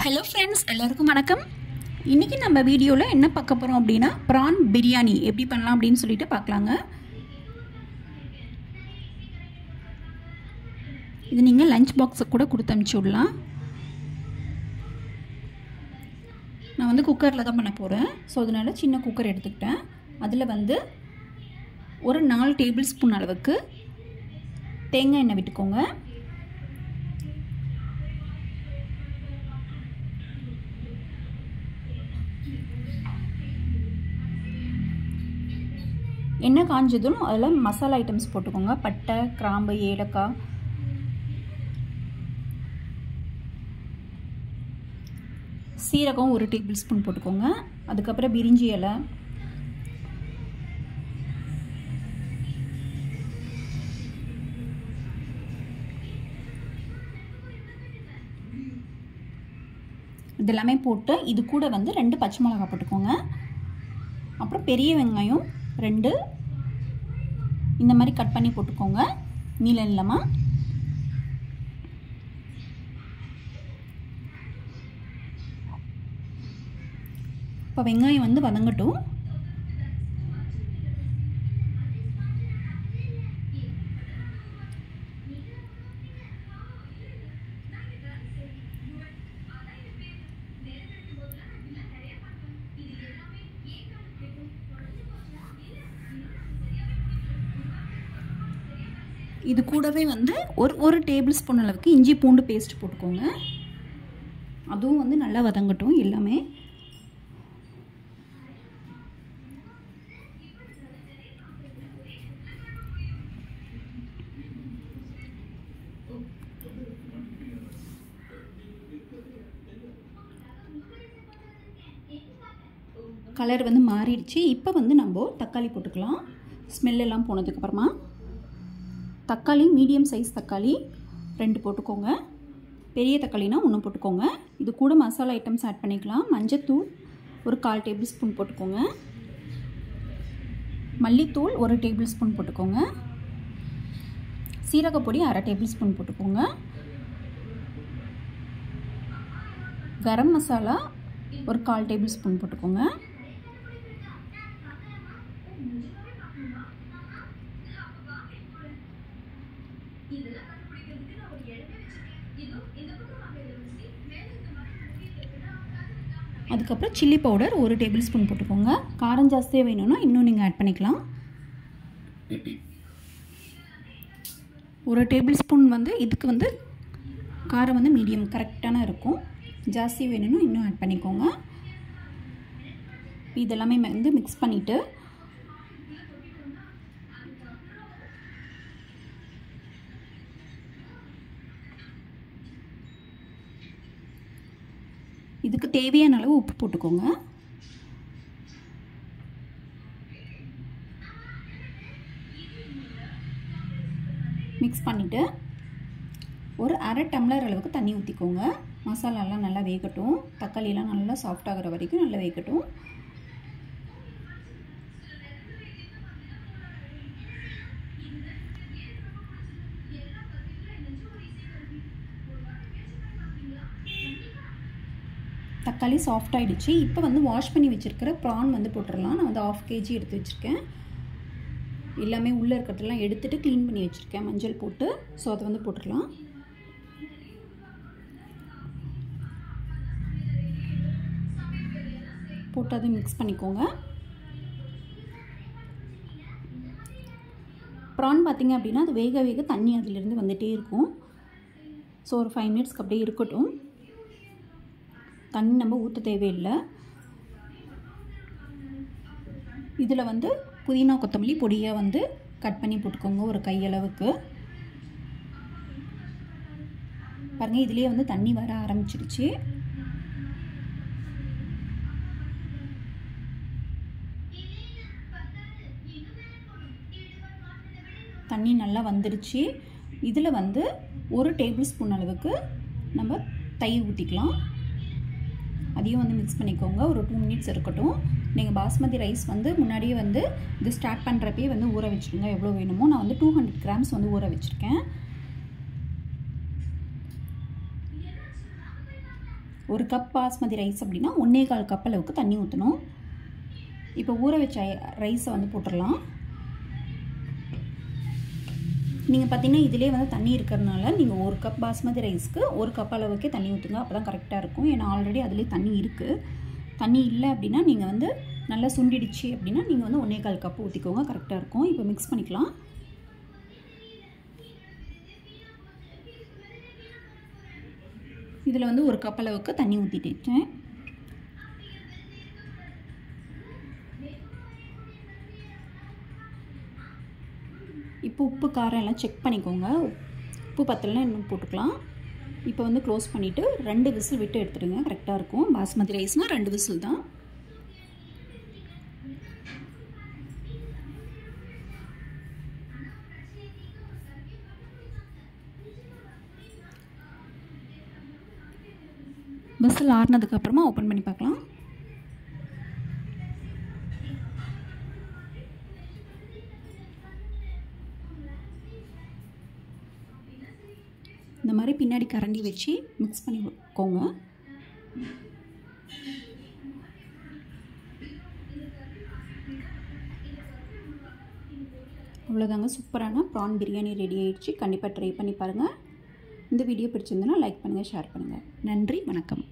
Hello friends, எல்லாருக்கும் வணக்கம். இன்றைக்கி நம்ம வீடியோவில் என்ன பார்க்க போகிறோம் அப்படின்னா, ப்ரான் பிரியாணி எப்படி பண்ணலாம் அப்படின்னு சொல்லிட்டு பார்க்கலாங்க. இது நீங்கள் லஞ்ச் பாக்ஸுக்கு கூட கொடுத்து அனுப்பிச்சி விடலாம். நான் வந்து குக்கரில் தான் பண்ண போகிறேன். ஸோ அதனால் சின்ன குக்கர் எடுத்துக்கிட்டேன். அதில் வந்து ஒரு 4 டேபிள் ஸ்பூன் அளவுக்கு தேங்காய் எண்ணெய் விட்டுக்கோங்க. எண்ணெய் காஞ்சதும் அதில் மசாலா ஐட்டம்ஸ் போட்டுக்கோங்க. பட்டை, கிராம்பு, ஏலக்காய், சீரகம் 1 டேபிள் ஸ்பூன் போட்டுக்கோங்க. அதுக்கப்புறம் பிரிஞ்சி இலை, இதெல்லாமே போட்டு இது கூட வந்து 2 பச்சை மிளகாய் போட்டுக்கோங்க. அப்புறம் பெரிய வெங்காயம் 2 இந்த மாதிரி கட் பண்ணி போட்டுக்கோங்க, நீள நீளமாக. இப்போ வெங்காயம் வந்து வதங்கட்டும். இது கூடவே வந்து ஒரு டேபிள் ஸ்பூன் அளவுக்கு இஞ்சி பூண்டு பேஸ்ட் போட்டுக்கோங்க. அதுவும் வந்து நல்லா வதங்கட்டும் எல்லாமே. கலர் வந்து மாறிடுச்சு. இப்போ வந்து நம்ம தக்காளி போட்டுக்கலாம். ஸ்மெல்லாம் போனதுக்கப்புறமா தக்காளி மீடியம் சைஸ் தக்காளி 2 போட்டுக்கோங்க. பெரிய தக்காளினா 1 போட்டுக்கோங்க. இது கூட மசாலா ஐட்டம்ஸ் ஆட் பண்ணிக்கலாம். மஞ்சத்தூள் ஒரு 1/4 டேபிள் ஸ்பூன் போட்டுக்கோங்க. மல்லித்தூள் 1 டேபிள் ஸ்பூன் போட்டுக்கோங்க. சீரகப்பொடி 1/2 டேபிள் ஸ்பூன் போட்டுக்கோங்க. கரம் மசாலா ஒரு 1/4 டேபிள் ஸ்பூன் போட்டுக்கோங்க. அதுக்கப்புறம் சில்லி பவுடர் 1 டேபிள் ஸ்பூன் போட்டுக்கோங்க. காரம் ஜாஸ்தியாக வேணும்னா இன்னும் நீங்கள் ஆட் பண்ணிக்கலாம். 1 டேபிள் ஸ்பூன் வந்து இதுக்கு வந்து காரம் வந்து மீடியம் கரெக்டான இருக்கும். ஜாஸ்தி வேணும்னா இன்னும் ஆட் பண்ணிக்கோங்க. இதெல்லாமே வந்து மிக்ஸ் பண்ணிவிட்டு இதுக்கு தேவையான அளவு உப்பு போட்டுக்கோங்க. மிக்ஸ் பண்ணிவிட்டு ஒரு 1/2 டம்ளர் அளவுக்கு தண்ணி ஊற்றிக்கோங்க. மசாலாலாம் நல்லா வேகட்டும். தக்காளியெல்லாம் நல்லா சாஃப்ட் ஆகிற வரைக்கும் நல்லா வேகட்டும். தக்காளி சாஃப்ட் ஆகிடுச்சு. இப்போ வந்து வாஷ் பண்ணி வச்சுருக்கிற ப்ரான் வந்து போட்டுடலாம். நான் வந்து 1/2 kg எடுத்து வச்சுருக்கேன். எல்லாமே உள்ளே இருக்கிறதெல்லாம் எடுத்துகிட்டு க்ளீன் பண்ணி வச்சுருக்கேன் மஞ்சள் போட்டு. ஸோ அதை வந்து போட்டுடலாம். போட்டு அதை மிக்ஸ் பண்ணிக்கோங்க. ப்ரான் பார்த்திங்க அப்படின்னா அது வேக வேக தண்ணி அதிலிருந்து வந்துகிட்டே இருக்கும். ஸோ ஒரு 5 மினிட்ஸ்க்கு அப்படியே இருக்கட்டும். தண்ணி நம்ம ஊற்ற தேவையில்லை. இதில் வந்து புதினா கொத்தமல்லி பொடியாக வந்து கட் பண்ணி போட்டுக்கோங்க ஒரு கையளவுக்கு. பாருங்கள், இதுலேயே வந்து தண்ணி வர ஆரம்பிச்சிடுச்சு. தண்ணி நல்லா வந்துடுச்சு. இதில் வந்து 1 டேபிள் ஸ்பூன் அளவுக்கு நம்ம தயிர் ஊற்றிக்கலாம். அதையும் வந்து மிக்ஸ் பண்ணிக்கோங்க. ஒரு 2 மினிட்ஸ் இருக்கட்டும். நீங்கள் பாஸ்மதி ரைஸ் வந்து முன்னாடியே வந்து இது ஸ்டார்ட் பண்ணுறப்பே வந்து ஊற வச்சுருங்க எவ்வளோ வேணுமோ. நான் வந்து 200 கிராம்ஸ் வந்து ஊற வச்சுருக்கேன். ஒரு கப் பாஸ்மதி ரைஸ் அப்படின்னா 1.25 கப் அளவுக்கு தண்ணி ஊற்றணும். இப்போ ஊற வச்ச ரைஸை வந்து போட்டுடலாம். நீங்கள் பார்த்தீங்கன்னா இதிலே வந்து தண்ணி இருக்கிறதுனால நீங்கள் ஒரு கப் பாஸ்மதி ரைஸ்க்கு 1 கப் அளவுக்கே தண்ணி ஊற்றுங்க. அப்போ தான் கரெக்டாக இருக்கும். ஏன்னா ஆல்ரெடி அதிலே தண்ணி இருக்குது. தண்ணி இல்லை அப்படின்னா நீங்கள் வந்து நல்லா சுண்டிடுச்சு அப்படின்னா நீங்கள் வந்து 1.25 கப் ஊற்றிக்கோங்க, கரெக்டாக இருக்கும். இப்போ மிக்ஸ் பண்ணிக்கலாம். இதில் வந்து 1 கப் அளவுக்கு தண்ணி ஊற்றிட்டேன். இப்போ உப்பு காரம் எல்லாம் செக் பண்ணிக்கோங்க. உப்பு பத்தலைன்னா இன்னும் போட்டுக்கலாம். இப்போ வந்து க்ளோஸ் பண்ணிவிட்டு 2 விசில் விட்டு எடுத்துடுங்க, கரெக்டாக இருக்கும். பாஸ்மதி ரைஸ்னால் 2 விசில் தான். விசில் ஆறுனதுக்கப்புறமா ஓப்பன் பண்ணி பார்க்கலாம். இந்த மாதிரி பின்னாடி கரண்டி வச்சு மிக்ஸ் பண்ணிக்கோங்க. அவ்வளோதாங்க, சூப்பரான ப்ரான் பிரியாணி ரெடி ஆகிடுச்சு. கண்டிப்பாக ட்ரை பண்ணி பாருங்கள். இந்த வீடியோ பிடிச்சிருந்ததுன்னா லைக் பண்ணுங்கள், ஷேர் பண்ணுங்கள். நன்றி, வணக்கம்.